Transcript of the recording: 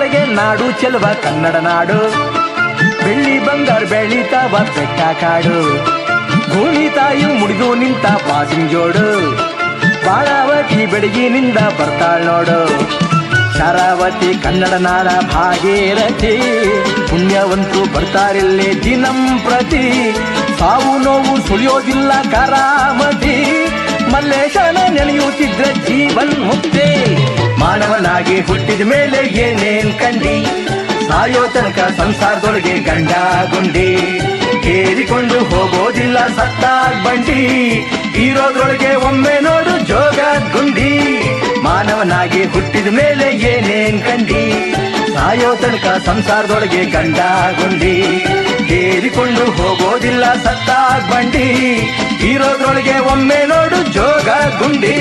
ಒಳಗೆ ನಾಡು ಚೆಲುವ ಕನ್ನಡ ನಾಡು. ಬೆಳ್ಳಿ ಬಂಗಾರ ಬೆಳೀತಾವ ಬೆಟ್ಟ ಕಾಡು. ಭೂಮಿ ತಾಯಿ ಮುಡಿದು ನಿಂತ ಪಾಸಿಂಜೋಡು. ಬಾಳಾವತಿ ಬೆಳಗಿನಿಂದ ಬರ್ತಾಳ್ ನೋಡು. ಶರಾವತಿ ಕನ್ನಡ ನಾಡ ಭಾಗೀರಥಿ. ಪುಣ್ಯವಂತರು ಬರ್ತಾರಿಲ್ಲಿ ದಿನಂ ಪ್ರತಿ. ಸಾವು ನೋವು ಸುಳಿಯೋದಿಲ್ಲ ಕರಾಮತಿ. ಮಲ್ಲೇಶನ ನೆನೆಯುತ್ತಿದ್ರೆ ಜೀವನ್ ಮುಕ್ತಿ. ಮಾನವನಾಗಿ ಹುಟ್ಟಿದ ಮೇಲೆ ಏನೇನ್ ಕಂಡಿ. ಸಾಯೋ ತನಕ ಸಂಸಾರದೊಳಗೆ ಗಂಡ ಗುಂಡಿ. ಕೇರಿಕೊಂಡು ಹೋಗೋದಿಲ್ಲ ಸತ್ತಾಗ್ ಬಂಡಿ. ಇರೋದ್ರೊಳಗೆ ಒಮ್ಮೆ ನೋಡು ಜೋಗ ಗುಂಡಿ. ಮಾನವನಾಗಿ ಹುಟ್ಟಿದ ಮೇಲೆ ಏನೇನ್ ಕಂಡಿ. ಸಾಯೋ ತನಕ ಸಂಸಾರದೊಳಗೆ ಗಂಡ ಗುಂಡಿ. ಕೇರಿಕೊಂಡು ಹೋಗೋದಿಲ್ಲ ಸತ್ತಾಗ್ ಬಂಡಿ. ಇರೋದ್ರೊಳಗೆ ಒಮ್ಮೆ ನೋಡು ಜೋಗ ಗುಂಡಿ.